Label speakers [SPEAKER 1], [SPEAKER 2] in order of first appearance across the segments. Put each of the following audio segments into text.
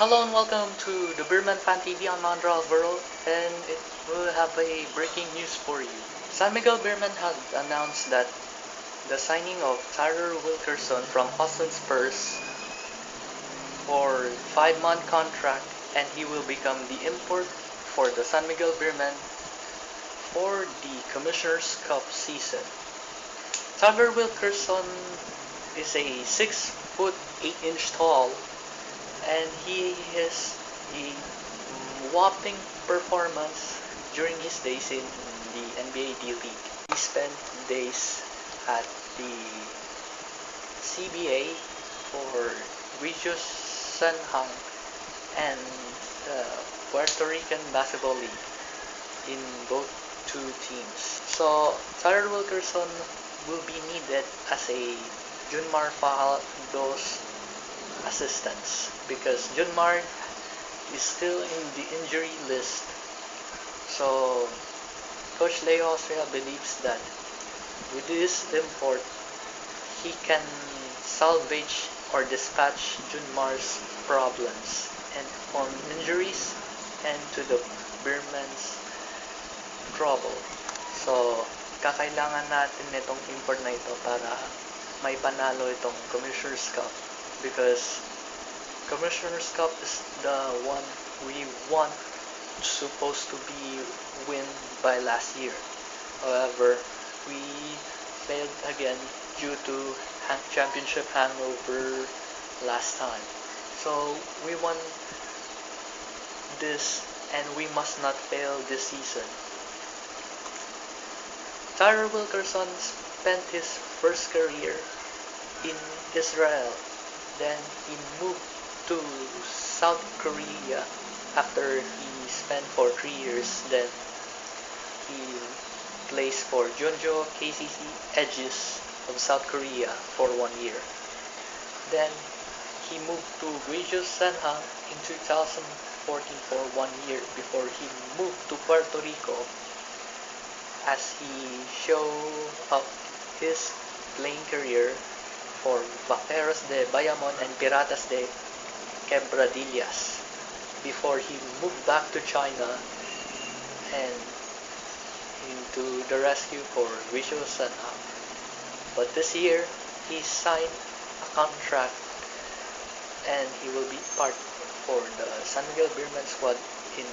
[SPEAKER 1] Hello and welcome to the Beerman Fan TV on Mandra World, and it will have a breaking news for you. San Miguel Beerman has announced that the signing of Tyler Wilkerson from Austin Spurs for 5-month contract, and he will become the import for the San Miguel Beerman for the Commissioner's Cup season. Tyler Wilkerson is a 6 foot 8 inch tall, and he has a whopping performance during his days in the NBA D-League. He spent days at the CBA for Regis Senhang and the Puerto Rican Basketball League in both two teams. So Tyler Wilkerson will be needed as a Junmar Fajardo's assistance because Junmar is still in the injury list. So Coach Leo Austria believes that with this import, he can salvage or dispatch Junmar's problems and on injuries and to the Beerman's trouble. So kakailangan natin nitong import na ito para may panalo itong Commissioner's Cup because Commissioner's Cup is the one we want supposed to be win by last year. However, we failed again due to championship hangover last time. So we want this and we must not fail this season. Tyler Wilkerson spent his first career in Israel. Then he moved to South Korea after he spent for 3 years. Then he plays for Jeonjo KCC Edges of South Korea for 1 year. Then he moved to Regis Senhang in 2014 for 1 year before he moved to Puerto Rico as he showed up his playing career for Vaqueros de Bayamon and Piratas de Quebradillas before he moved back to China and into the rescue for Regis Senhang. But this year, he signed a contract and he will be part for the San Miguel Beerman squad in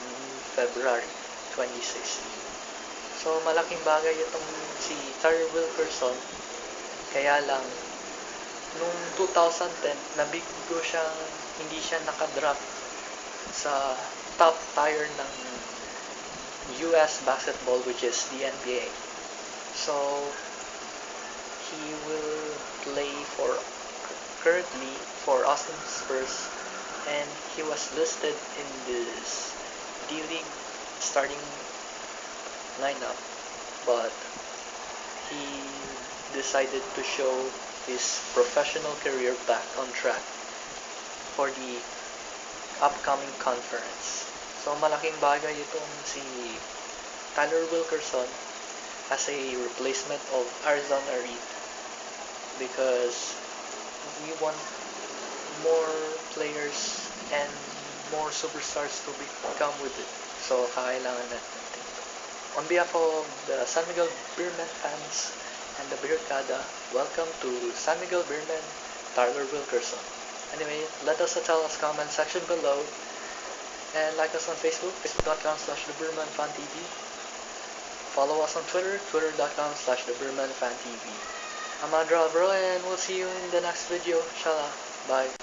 [SPEAKER 1] February 2016. So malaking bagay itong si Tyler Wilkerson, kaya lang nung 2010 nabigo siyang hindi siya nakadraft sa top tier ng US basketball, which is the NBA. So he will play for currently for Austin Spurs, and he was listed in this D-League starting lineup, but he decided to show his professional career back on track for the upcoming conference. So malaking bagay itong si Tyler Wilkerson as a replacement of Arizona Reed because we want more players and more superstars to become with it. So kakailangan natin ito. On behalf of the San Miguel Beerman fans and the Beercada, welcome to San Miguel Beerman, Tyler Wilkerson. Anyway, let us tell us comment section below and like us on Facebook, facebook.com/TheBeermanFanTV. Follow us on Twitter, twitter.com/TheBeermanFanTV. I'm Andra Alvaro and we'll see you in the next video. Inshallah. Bye.